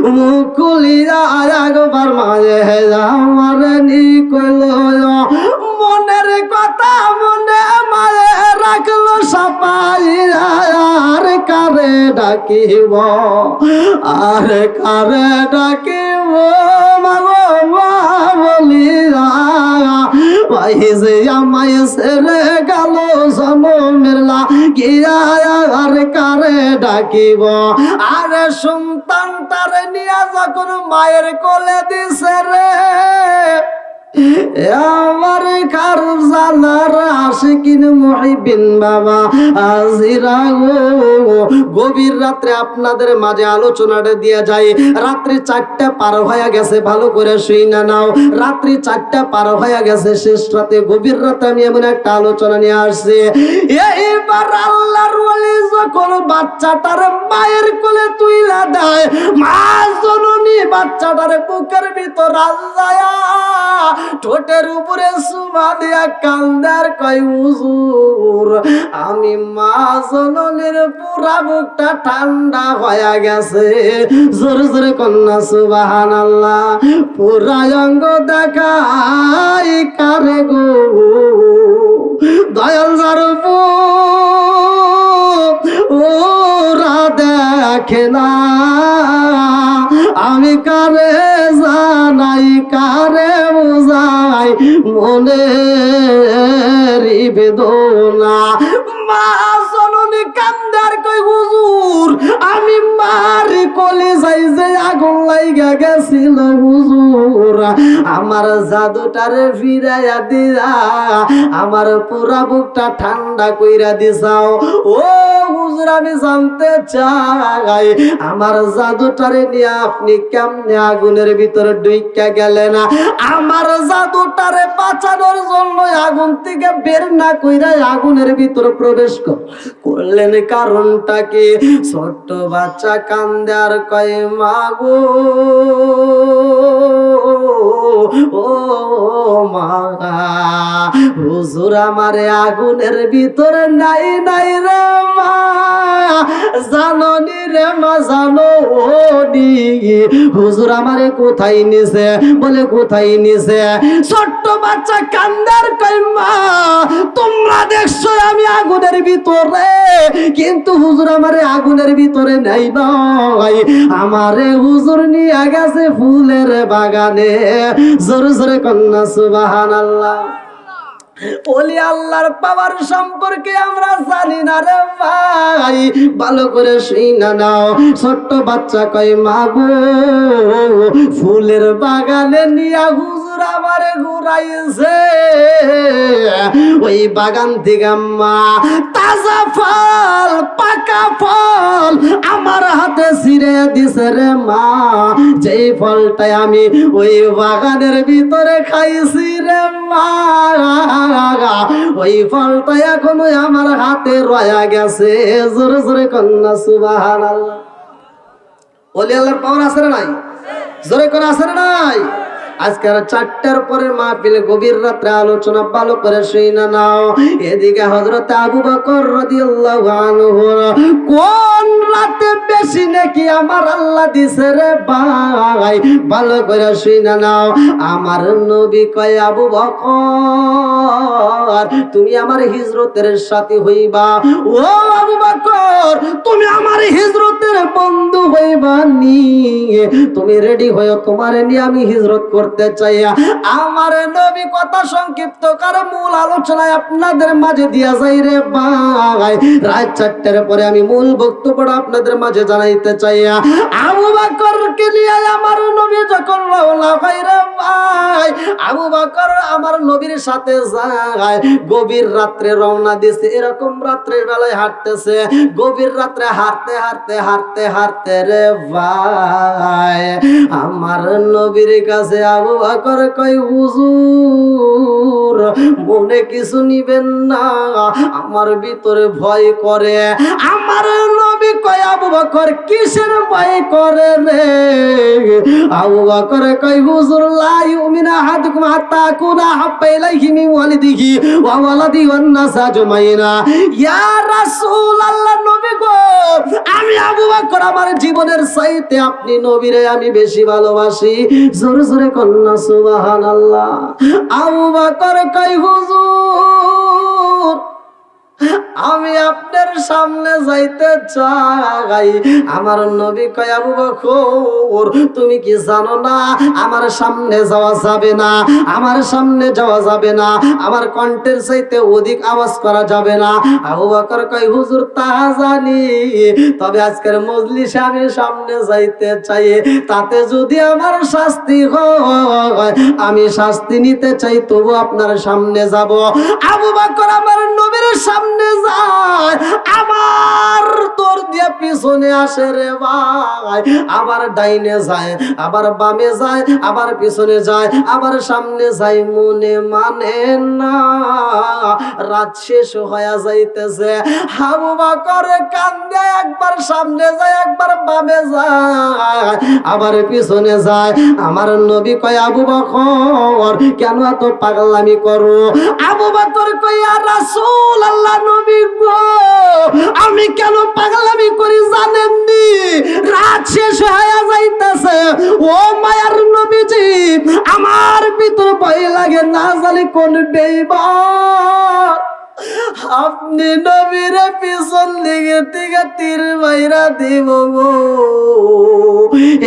মুখ খুলিয়া একবার মায়ে আমার নি কইল মনের কথা মনে মায়ে রাখলো সাপাই আর কারে ডাকিব আর কারে ডাকিব মাগো বলিয়া ভাই যে আমায় ছেড়ে গেল জনমের লাগিয়া আর কারে ডাকিব আর সন্তানটারে নিয়ে যখন মায়ের কোলে দিছে রে আমার কার জানার আশিকিন মুহিবিন বাবা আজিরা গভীর রাত্রে আপনাদের মাঝে আলোচনাটা দিয়ে যায় রাত্রি 4টা পার হয়ে গেছে ভালো করে শুইনা নাও রাত্রি 4টা পার হয়ে গেছে শেষ রাতে গভীর রাতে আমি এমন একটা আলোচনা নিয়ে আসছি এইবার আল্লাহর ওলি যখন বাচ্চাটার মায়ের কোলে তুইলা দেয় মা জননী বাচ্চাটার বুকের ভিতর আল্লায়া ঠোঁটের উপরে সুমা দিয়া কান্দার কয় হুজুর আমি মা জননীর পুরা বুকটা ঠান্ডা হয়ে গেছে জোরে জোরে কন্যা সুবহানাল্লাহ পুরা অঙ্গ দেখাই কারে গো দয়াল জারপু ওরা দেখে না আমি কারে জানাই কারে বুঝাই মনের বেদনা মা জননী কান্দার কই হুজুর আমি মার কোলে যাই যে আগুন লাইগা গেছিল হুজুর আমার জাদুটারে ফিরাইয়া দিয়া আমার পুরা বুকটা ঠান্ডা কইরা দিছাও ও হুজুর হুজুর আমি জানতে চাই আমার জাদুটারে নিয়ে আপনি কেমনে আগুনের ভিতরে ঢুইকা গেলেন? আমার জাদুটারে বাঁচানোর জন্য আগুন থেকে বের না কইরা আগুনের ভিতরে প্রবেশ করলেন, কারণটা কি? ছোট্ট বাচ্চা কান্দে আর কয় মা গো, ও মা, হুজুর আমারে আগুনের ভিতরে নাই নাই রে মা, জাননি রে মা, জানো নি হুজুর আমারে কোথায় নিছে? বলে কোথায় নিছে? ছোট্ট বাচ্চা কান্দার কয় মা, তোমরা দেখছো আমি আগুনের ভিতরে, কিন্তু হুজুর আমারে আগুনের ভিতরে নাই নয়, আমারে হুজুর নিয়ে গেছে ফুলের বাগানে। জোরে জোরে কন্যা সুবহানাল্লাহ। ওলি আল্লাহর পাওয়ার সম্পর্কে আমরা জানি না রে ভাই, ভালো করে শুইনা নাও। ছোট্ট বাচ্চা কয় মা গো, ফুলের বাগানে নিয়া হুজুর আমারে ঘুরাইছে, ওই বাগান থেকে মা তাজা ফল, পাকা ফল আমার হাতে ছিঁড়ে দিছে রে মা, যেই ফলটাই আমি ওই বাগানের ভিতরে খাইছি রে মা, ওই ফলটা এখনো আমার হাতে রয়া গেছে। জোরে জোরে কন্যা সুবহানাল্লাহ। ওলি আল্লাহর পাওয়ার আছে না নাই? জোরে করে আছে না নাই? আজকে 4টার পরে মাহফিলে গভীর রাত্রে আলোচনা ভালো করে শুইনা নাও। এদিকে হযরত আবু বকর রাদিয়াল্লাহু আনহু কোন রাতে বেশি নাকি আমার আল্লাহ দিছে রে ভাই, ভালো করে শুইনা নাও। আমার নবী কয় আবু বকর তুমি আমার হিজরতের সাথী হইবা, ও আবু বকর তুমি আমার হিজরতের বন্ধু হইবা নি, তুমি রেডি হয়ো, তোমারে নিয়ে আমি হিজরত করতে চাই। আমার নবী কথা সংক্ষিপ্ত করে মূল আলোচনায় আপনাদের মাঝে দিয়া যাই রে ভাই। রাত 4টার পরে আমি মূল বক্তব্যটা আপনাদের মাঝে জানাইতে চাই। আবু বকরকে নিয়ে আমার নবী যখন রওনা হয় রে ভাই, আবু বকর আমার নবীর সাথে যায়, গভীর রাত্রে রওনা দিছে। এরকম রাত্রের বেলায় হাঁটতেছে, গভীর রাত্রে হাঁটতে হাঁটতে হাঁটতে হাঁটতে রে ভাই আমার নবীর কাছে আবু বকর কয় হুজুর মনে কিছু নিবেন না, আমার ভিতরে ভয় করে। আমার নবী কয় আবু বকর কিসের ভয় করে রে? আবু বকর কয় হুজুর লা ইউমিনু আহাদুকুম হাত্তা আকুনা হাব্বা ইলাইহি মিন ওয়ালিদিহি ওয়া ওয়ালাদিহি ওয়ান নাস আজমাইনা। ইয়া রাসূলুল্লাহ, নবী গো আমি আবু বকর আমার জীবনের চাইতে আপনি নবীরে আমি বেশি ভালোবাসি। জোরে জোরে কন্যা সুবহানাল্লাহ। আবু বকর কয় হুজুর আমি আপনার সামনে যাইতে চাই। আমার নবী কয় আবু বকর তুমি কি জানো না আমার সামনে যাওয়া যাবে না, আমার সামনে যাওয়া যাবে না, আমার কণ্ঠের চাইতে অধিক আওয়াজ করা যাবে না। আবু বকর কয় হুজুর তা জানি, তবে আজকের মজলিসে আমি সামনে যাইতে চাই, তাতে যদি আমার শাস্তি হয় আমি শাস্তি নিতে চাই, তবু আপনার সামনে যাব। আবু বকর আমার নবীর সামনে যায়, আবার তোর দিয়ে পিছনে আসে রে ভাই, আবার ডাইনে যায়, আবার বামে যায়, আবার পিছনে যায়, আবার সামনে যায়, মনে মানে না। রাত শেষ হয়ে যাইতেছে, আবু বকর কান্দে, একবার সামনে যায়, একবার বামে যায়, আবার পিছনে যায়। আমার নবী কয় আবু বকর কেন এত পাগলামি করো? আবু বকর কয় ইয়া রাসূলুল্লাহ, নবী গো আমি কেন পাগলামি করি জানেননি? রাত শেষ হয়ে যাইতেছে, ও মায়ার নবীজি আমার ভিতর ভয় লাগে, না জানি কোন বেঈমান আপনি নবীর পিছন দিকে থেকে তীর মাইরা দিব গো,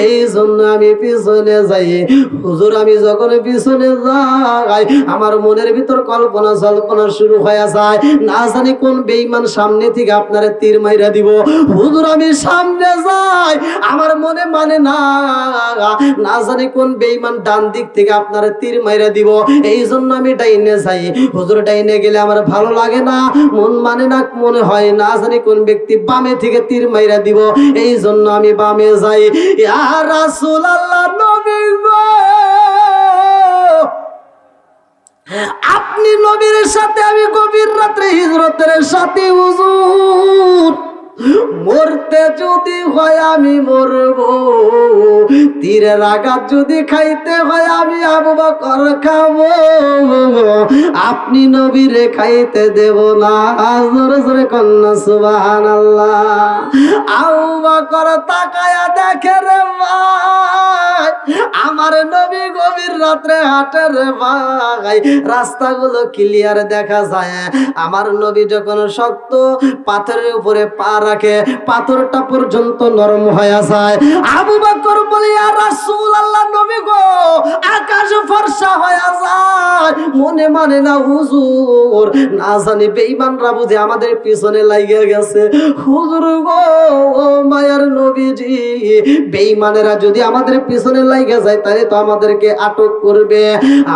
এই জন্য আমি পিছনে যাই। হুজুর আমি যখন পিছনে যাই আমার মনের ভিতর কল্পনা জল্পনা শুরু হয়ে যায়, না জানি কোন বেঈমান সামনে থেকে আপনারে তীর মাইরা দিব। হুজুর আমি সামনে যাই, আমার মনে মানে না, না জানি কোন বেঈমান ডান দিক থেকে আপনারে তীর মাইরা দিব, এই জন্য আমি ডাইনে যাই। হুজুর ডাইনে গেলে আমার ভালো লাগে না, মন মানে না, মনে হয় না জানি কোন ব্যক্তি বামে থেকে তীর মাইরা দিব, এই জন্য আমি বামে যাই। ইয়া রাসূলুল্লাহ, নবী গো, আপনি নবীর সাথে আমি গভীর রাত্রে হিজরতের সাথে হুজুর, মরতে যদি হয় আমি মরব, তীরের আঘাত যদি খাইতে হয় আমি আবু বকর খাবো, আপনি নবীরে খাইতে দেব না। জোরে জোরে কন্যা সুবহানাল্লাহ। আবু বকর তাকায়া দেখে রে ভাই, আমার নবী গভীর রাত্রে হাঁটে রে ভাই, রাস্তাগুলো ক্লিয়ার দেখা যায়। আমার নবী যখন শক্ত পাথরের উপরে পা রাখে, পাথরটা পর্যন্ত নরম হয়ে যায়। আবু বকর বলে, ইয়া রাসূলুল্লাহ, নবী গো, আকাশ ফর্সা হয়ে যায়, মনে মানে না হুজুর, না জানি বেঈমানরা বুঝে আমাদের পিছনে লাগিয়ে গেছে। হুজুর গো, ও মায়ার নবীজি, বেঈমানেরা যদি আমাদের পিছনে লাগে যায় তাহলে তো আমাদেরকে আটক করবে।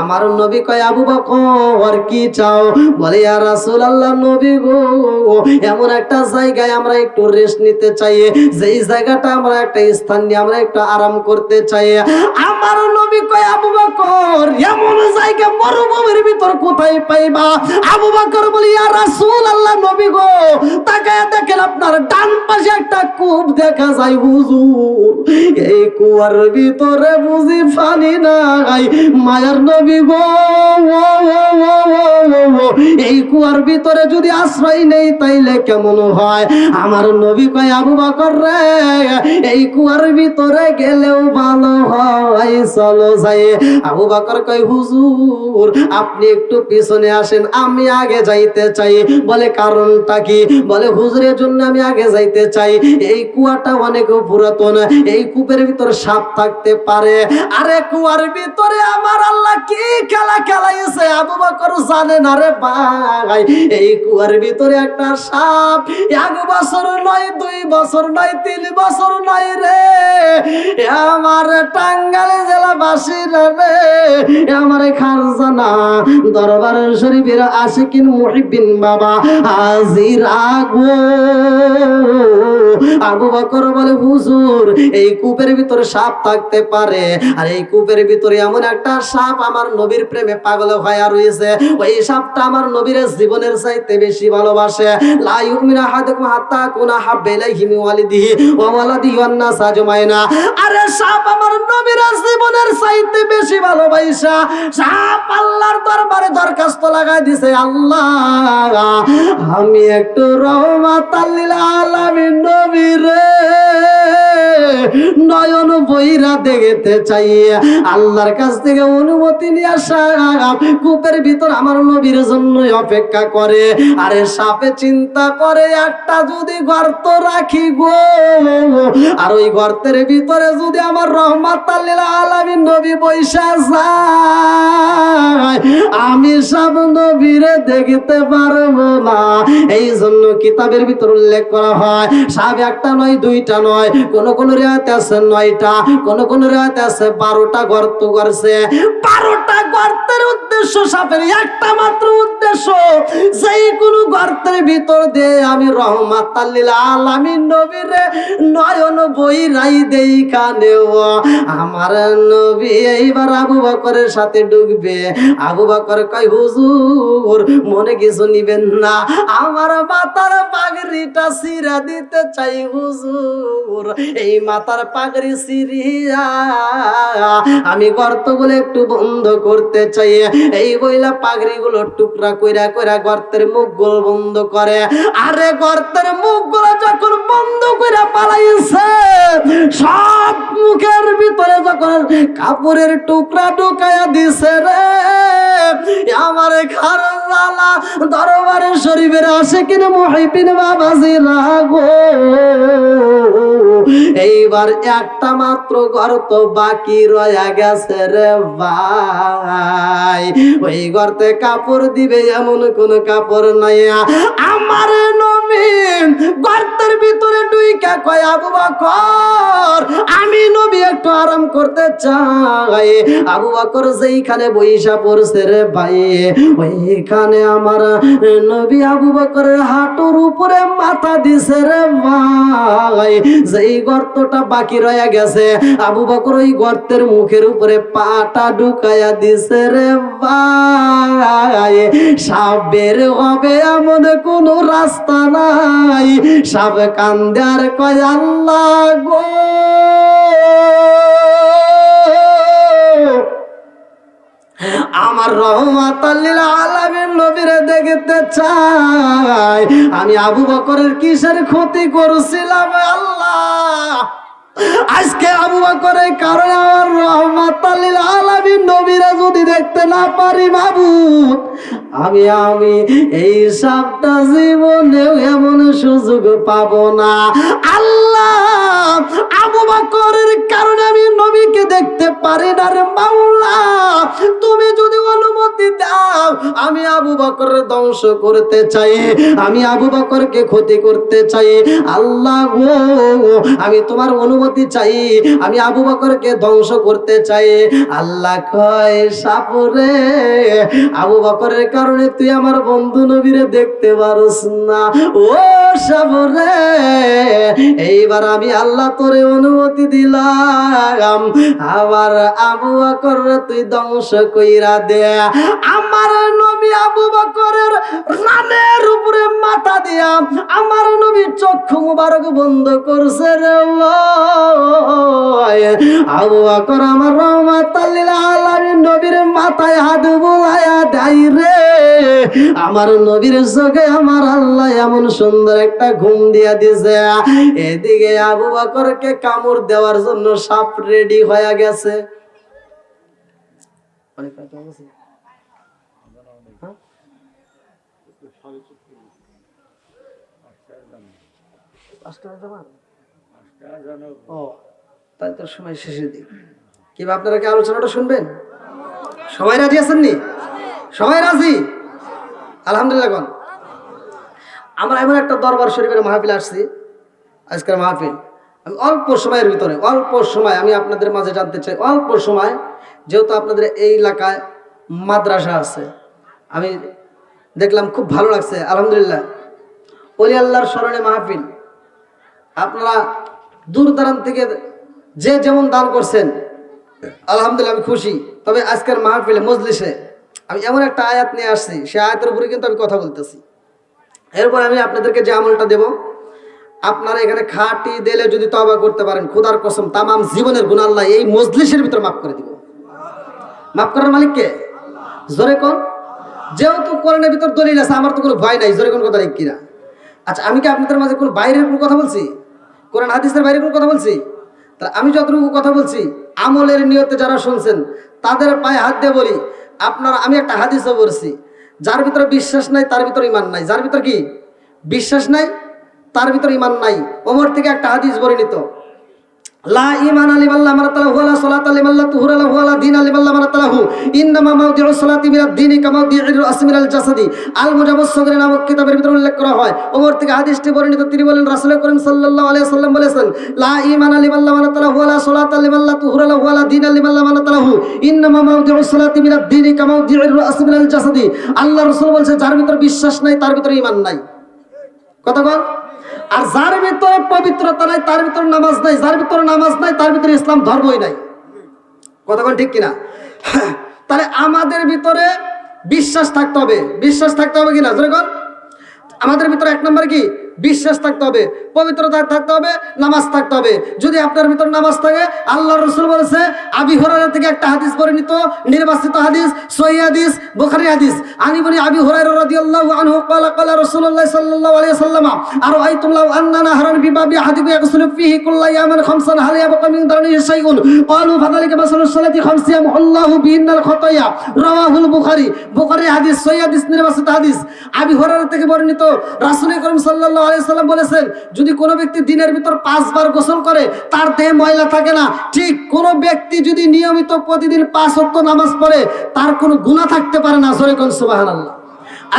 আমার নবী কয়, আবু বকর কি চাও? বলে, ইয়া রাসূলুল্লাহ, নবী গো, এমন একটা জায়গায় আমরা একটু রেস্ট নিতে চাই, যেই জায়গাটা আমরা একটা স্থান নিয়ে আমরা একটু আরাম করতে চাই। আমার নবী কয়, আবু বকর, এমন জায়গা মরুভূমির ভিতর কোথায় পাইবা? আবু বকর বলি, ইয়া রাসূলুল্লাহ, নবী গো, তাকায় দেখেন আপনার ডান পাশে একটা কূপ দেখা যায় হুজুর, এই কুয়ার ভিতরে বুঝি পানি নাই। মায়ার নবী গো, এই কুয়ার ভিতরে যদি আশ্রয় নেই তাইলে কেমন হয়? আমার নবী কয়, আবু বকর রে, এই কুয়ার ভিতরে গেলেও ভালো হয়, চলো যাই। আবু বকর কয়, হুজুর আপনি একটু পিছনে আসেন, আমি আগে যাইতে চাই। বলে, কারণটা কি? বলে, হুজুরের জন্য আমি আগে যাইতে চাই, এই কুয়াটা অনেক পুরাতন, এই কূপের ভিতর সাপ থাকতে পারে। আরে কুয়ার ভিতরে আমার আল্লাহ কি খেলা খেলাইছে আবু বকর জানে না রে ভাই। এই কুয়ার ভিতরে একটা সাপ 1 বছর নয়, 2 বছর নয়, 3 বছর নয় রে, আমার টাঙ্গাইল জেলাবাসীরা রে, আমার খারজানা দরবার শরীফের আশিকিন মুহিব্বিন বাবা হাজিরা গো। আবু বকর বলে, হুজুর এই কূপের ভিতরে সাপ থাকতে পারে, আর এই কূপের ভিতরে এমন একটা সাপ আমার নবীর প্রেমে পাগল হয়ে রয়েছে, ওই সাপটা আমার নবীর জীবনের চাইতে বেশি ভালোবাসে। লা ইউমিনু আহাদুকুম হাত্তা কুনা হাব্বা ইলাইহি মিন ওয়ালিদিহি ওয়া ওয়ালাদিহি ওয়ান নাস আজমাইনা। আরে সাপ আমার নবীর জীবনের চাইতে বেশি ভালোবাসা। সাপ আল্লাহর দরবারে দরখাস্ত লাগাই দিছে, আল্লাহ আমি একটু রহমাতাল লিল আলামিন নবীরে নয়ন বইরা দেখতে চাই, আল্লাহর কাছ থেকে অনুমতি নিয়ে আসা, কূপের ভিতর আমার নবীর জন্য অপেক্ষা করে। আরে সাপে চিন্তা করে, একটা যদি গর্ত রাখি গো, আর ওই গর্তের ভিতরে যদি আমার রহমাতাল লিল আলামিন নবী বৈশা যায়, আমি সব নবীরে দেখতে পারবো না। এই জন্য কিতাবের ভিতর উল্লেখ করা হয়, সাপ একটা নয়, 2টা নয়, কোন কোন রিওয়ায়াতে আছে 9টা, কোন কোন রিওয়ায়াতে আছে 12টা গর্ত করছে। 12টা গর্তের উদ্দেশ্য সাপের একটা মাত্র উদ্দেশ্য, যেই কোন গর্তের ভিতর দিয়ে আমি রহমাতাল লিল আলামিন নবীরে নয়ন বইরাই দেখা নেব। আমার নবী এইবার আবু বকরের সাথে ঢুকবে। আবু বকর কয়, হুজুর মনে কিছু নিবেন না, আমার মাথার পাগড়িটা ছিঁড়া দিতে চাই হুজুর, এই মাথার পাগড়ি ছিঁড়িয়া আমি গর্তগুলো একটু বন্ধ করতে চাই। এই বইলা পাগড়িগুলো টুকরা কইরা কইরা গর্তের মুখগুলো বন্ধ করে। আরে গর্তের মুখগুলো যখন বন্ধ কইরা পালাইছে, সব মুখের ভিতরে যখন কাপড়ের টুকরা ঢুকাইয়া দিছে রে, আমার খারজালা দরবারে শরীফের আশিকিন মুহিব্বিন বাবাজিরা গো, এইবার একটা মাত্র গর্ত বাকি রয়ে গেছে রে ভাই। ওই গর্তে কাপড় দিবে এমন কোন কাপড় নাই। আমার নবী গর্তের ভিতরে ডুইকা কয় আবু বকর আমি নবী একটু আরাম করতে চাই। আবু বকর যেইখানে বইসা পড়ছে রে ভাই, ওইখানে আমার নবী আবু বকরের হাঁটুর উপরে মাথা দিছে রে ভাই। যেই গর্তটা বাকি রয়ে গেছে আবু বকর ওই গর্তের মুখের উপরে পাটা ঢুকাইয়া দিছে রে ভাই। সাপ বের হবে এমন কোন রাস্তা নাই। সাপ কান্দে আর কয় আল্লাহ গো, আমার রহমাতাল লিল আলামিন নবীরে দেখতে চাই। আমি আবু বকরের কিসের ক্ষতি করছিলাম আল্লাহ? আজকে আবু বকরের কারণে আমার রহমাতাল লিল আলামিন নবীরে যদি দেখতে না পারি মাবুদ, আমি এই সাতটা জীবনেও এমন সুযোগ পাবো না আল্লাহ। আবু বকরের কারণে আমি নবীকে দেখতে পারি না রে মাওলা, তুমি যদি অনুমতি দাও আমি আবু বকরের ধ্বংস করতে চাই, আমি আবু বকরকে ক্ষতি করতে চাই আল্লাহ গো, আমি তোমার অনুমতি চাই, আমি আবু বকরকে ধ্বংস করতে চাই। আল্লাহ কয় সাপুরে আবু বকরের কারণে তুই আমার বন্ধু নবীরে দেখতে পারস না। ও সাপুরে এইবার আমি আল্লাহ তোরে অনুমতি দিলাম, আবার আবু বকর তুই ধ্বংস কইরা দে। আমার নবী আবু বকরের রানের উপরে মাথা দিয়া আমার নবী চক্ষু মুবারক বন্ধ করছে রে। আবু বকর আমার রহমাতাল লিল আলামিন নবীর মাথায় হাত বুলাইয়া দেয় রে। আমার নবীর চোখে আমার আল্লাহ এমন সুন্দর একটা ঘুম দিয়া দিছে। এদিকে আবু বকরকে কামড় দেওয়ার জন্য সাপ রেডি হয়ে গেছে। ও তাই তো সময় শেষের দিক। কিংবা আপনারা কি আলোচনাটা শুনবেন? সবাই রাজি আছেন নি? সবাই রাজি? আলহামদুলিল্লাহ। কোন আমরা এমন একটা দরবার শরীফের মাহফিল আসছি, আজকের মাহফিল আমি অল্প সময়ের ভিতরে অল্প সময় আমি আপনাদের মাঝে জানতে চাই, অল্প সময়, যেহেতু আপনাদের এই এলাকায় মাদ্রাসা আছে, আমি দেখলাম খুব ভালো লাগছে আলহামদুলিল্লাহ। ওলি আল্লাহর স্মরণে মাহফিল, আপনারা দূর দূরান্ত থেকে যে যেমন দান করছেন আলহামদুলিল্লাহ আমি খুশি। তবে আজকের মাহফিলে মজলিসে আমি এমন একটা আয়াত নিয়ে আসছি, সেই আয়াতের উপরে কিন্তু আমি কথা বলতেছি। এরপর আমি আপনাদেরকে যে আমলটা দেব, আপনারা এখানে খাটি দিলে যদি তওবা করতে পারেন, খোদার কসম তামাম জীবনের গুনাহ আল্লাহ এই মজলিসের ভিতর মাফ করে দিব। মাফ করার মালিক কে? জোরে কোন। যেহেতু কোরআনের ভিতর দলিল আছে, আমার তো কোনো ভয় নাই। জোরে কোন কথা ঠিক কিনা? আচ্ছা, আমি কি আপনাদের মাঝে কোনো বাইরের কোনো কথা বলছি? কোরআন হাদিসের বাইরে কোনো কথা বলছি? তাহলে আমি যতটুকু কথা বলছি আমলের নিয়তে যারা শুনছেন তাদের পায়ে হাত দিয়ে বলি, আপনারা, আমি একটা হাদিসও বলছি, যার ভিতরে বিশ্বাস নাই তার ভিতরে ইমান নাই। যার ভিতর কি বিশ্বাস নাই তার ভিতরে ইমান নাই। ওমর থেকে একটা হাদিস বর্ণিত, লা ঈমান লিমান লা মারাতালাহু ওয়ালা সালাতা লিমান লা তুহুরা লাহু ওয়ালা দীনা লিমান লা মারাতালাহু ইন্নামা মাওদিউস সালাতি মিনাদ দীনি কামা মাওদিউর রাসমি মিনাল জাসাদি। আল মুজাব্বাস সগীর নামক কিতাবের ভিতরে উল্লেখ করা হয়। ওমর থেকে হাদিসটি বর্ণিত, তিনি বলেন রাসূল করিম সাল্লাল্লাহু আলাইহি ওয়াসাল্লাম বলেছেন, লা ঈমান লিমান লা মারাতালাহু ওয়ালা সালাতা লিমান লা তুহুরা লাহু ওয়ালা দীনা লিমান লা মারাতালাহু ইন্নামা মাওদিউস সালাতি মিনাদ দীনি কামা মাওদিউর রাসমি মিনাল জাসাদি। আল্লাহ রাসূল বলেছেন, যার ভিতরে বিশ্বাস নাই তার ভিতরে ঈমান নাই। কথা বল। আর যার ভিতরে পবিত্রতা নাই তার ভিতরে নামাজ নাই, যার ভিতরে নামাজ নাই তার ভিতরে ইসলাম ধর্মই নাই। কতক্ষণ ঠিক কিনা? তাহলে আমাদের ভিতরে বিশ্বাস থাকতে হবে। বিশ্বাস থাকতে হবে কিনা? যেরকম আমাদের ভিতরে এক নম্বর কি বিশ্বাস থাকতে হবে, পবিত্রতা থাকতে হবে, নামাজ থাকতে হবে। যদি আপনার ভিতর নামাজ থাকে, আল্লাহ রাসূল বলেছে, আবি হুরায়রা থেকে একটা হাদিস বর্ণিত, নির্বাচিত হাদিস, সহিহ হাদিস, বুখারী হাদিস, আনি বনি আবি হুরায়রা রাদিয়াল্লাহু আনহু ক্বালা ক্বালা রাসূলুল্লাহ সাল্লাল্লাহু আলাইহি ওয়াসাল্লাম আরাআইতুম লাউ আন্না নাহরান বিবাবি আহাদিকুম ইয়াগসিলু ফীহি কুল্লা ইয়ামান খামসান হাল ইয়াবকা মিন দারনিহি শাইউন ক্বালু ফাযালিকা মাসালুস সালাতি খামসি ইয়ামহুল্লাহু বিহিন্নাল খাতায়া। রাওয়াহুল বুখারী। বুখারী হাদিস, সহিহ হাদিস, নির্বাচিত হাদিস। আবি হুরায়রা থেকে বর্ণিত, রাসূল করিম সাল্লাল্লাহু আলাইহি ওয়াসাল্লাম বলেছেন, যদি কোনো ব্যক্তি দিনের ভিতর 5 বার গোসল করে তার দেহে ময়লা থাকে না। ঠিক কোন ব্যক্তি যদি নিয়মিত প্রতিদিন 5 ওয়াক্ত নামাজ পড়ে তার কোনো গুনাহ থাকতে পারে না। জোরে কোন সুবহানাল্লাহ।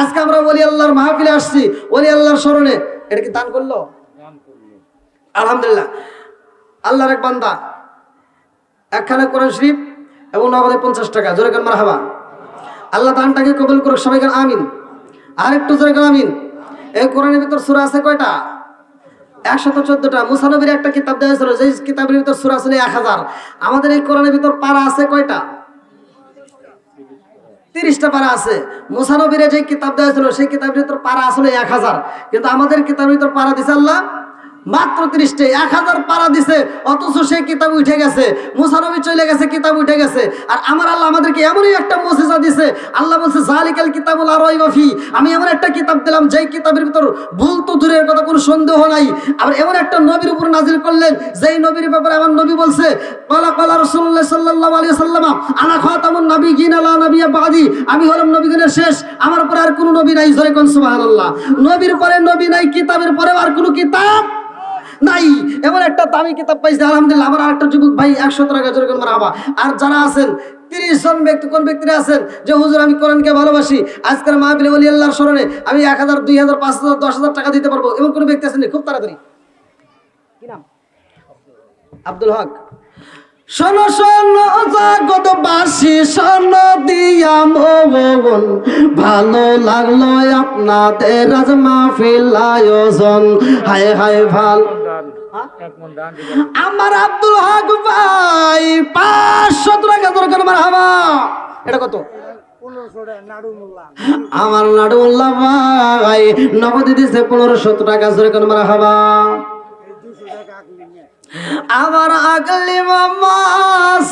আজকে আমরা ওলি আল্লাহর মাহফিলে আসছি, ওলি আল্লাহর স্মরণে। এটা কি দান করলো? আলহামদুলিল্লাহ। আল্লাহর এক বান্দা একখানা কোরআন শরীফ এবং নগদে 50 টাকা, জোরে কান মারহাবা। আল্লাহ দানটাকে কবুল করুক, সবাই কান আমিন। আর একটু জোরে কান আমিন। এই কোরআনের ভিতর সূরা আছে কয়টা? 114টা। মুসা নবীর একটা কিতাব দেওয়া হয়েছিল, যে কিতাবের ভিতর সূরা ছিল 1000। আমাদের এই কোরআনের ভিতর পারা আছে কয়টা? 30টা পারা আছে। মুসা নবীর যে কিতাব দেওয়া হয়েছিল সেই কিতাবের ভিতর পারা আসলে 1000, কিন্তু আমাদের কিতাবের ভিতর পারা দিছে আল্লাহ মাত্র 30টা। 1000 পারা দিছে, অথচ সেই কিতাব উঠে গেছে, মুসা নবী চলে গেছে, কিতাব উঠে গেছে। আর আমার আল্লাহ আমাদেরকে এমনই একটা মুজিজা দিছে। আল্লাহ বলছে যালিকাল কিতাবুল লা রাইবা ফি, আমি এমন একটা কিতাব দিলাম যেই কিতাবের ভিতর ভুল তো দূরের কথা, কোনো সন্দেহ নাই। আবার এমন একটা নবীর উপর নাজিল করলেন যেই নবীর ব্যাপারে আমার নবী বলছে ক্বালা ক্বালা রাসূলুল্লাহ সাল্লাল্লাহু আলাইহি ওয়াসাল্লাম আনা খাতামুন নাবিয়্যিন লা নাবিয়্যা বাদি, আমি হলাম নবীগণের শেষ, আমার পরে আর কোনো নবী নাই। জোরে কোন সুবহানাল্লাহ। নবীর পরে নবী নাই, কিতাবের পরে আর কোনো কিতাব নাই। এমন একটা দামি কিতাব পাইছে আলহামদুলিল্লাহ। আমার আরেকটা যুবক ভাই 100 টাকা, জোরে কোন মারহাবা। আর যারা আছেন 30 জন ব্যক্তি, কোন ব্যক্তিরা আছেন যে হুজুর আমি কোরআনকে ভালোবাসি, আজকের মাহফিলে ওলি আল্লাহর স্মরণে আমি 1000, 2000, 5000, 10,000 টাকা দিতে পারবো, এমন কোন ব্যক্তি আছেন? খুব তাড়াতাড়ি। কি নাম? আব্দুল হক। শোনো শোনো জগৎবাসী, শোনো দিয়া মন, ভালো লাগলো আপনাদের আজ মাহফিল আয়োজন। হায় হায় ভাল আমার আব্দুল হক ভাই 500 টাকা দরকার। মারহাবা। এটা কত? আমার নাডুল্লাহ ভাই নগদ দিছে 1500 টাকা। জোরে কোন মারহাবা। আমার আগলি মামা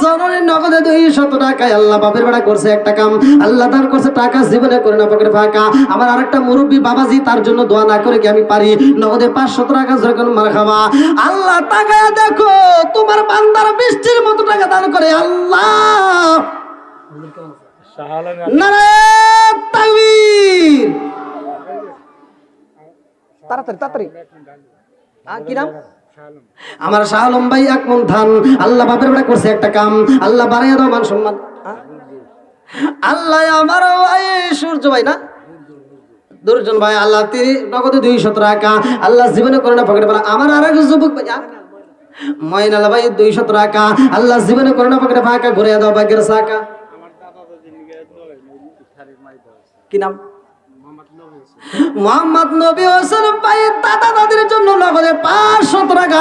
সরনি নগদে 200 টাকায় আল্লাহ বাপের বেড়া করছে একটা কাম, আল্লাহ দান করছে টাকা, জীবনে করে না পকেটে ফাঁকা। আমার আরেকটা মুরব্বী বাবাজি, তার জন্য দোয়া না করে কি আমি পারি? নগদে 500 টাকা। যখন মারহাবা। আল্লাহ তাকায়া দেখো তোমার বান্দার বৃষ্টির মতো টাকা দান করে আল্লাহ। নারায়ে তাকবীর। তাড়াতাড়ি তাড়াতাড়ি। কি নাম? আমার শাহ আলম ভাই 1 মণ ধান। আল্লাহ বাপের বেড়া করছে একটা কাম, আল্লাহ বাড়াইয়া দাও মান সম্মান। আল্লাহ আমার ভাই সূর্য ভাই না দুর্জন ভাই, আল্লাহ তিনি নগদে 200 টাকা। আল্লাহ জীবনে করে না পকেটে ফাঁকা। আমার আর এক যুবক ভাই ময়নাল ভাই 200 টাকা। আল্লাহ জীবনে করে না পকেটে ফাঁকা, ঘুরে দাও ভাগ্যের চাকা। কি নাম? মোহাম্মদ নবী হোসেন ভাই দাদা দাদির জন্য নগদে 500 টাকা।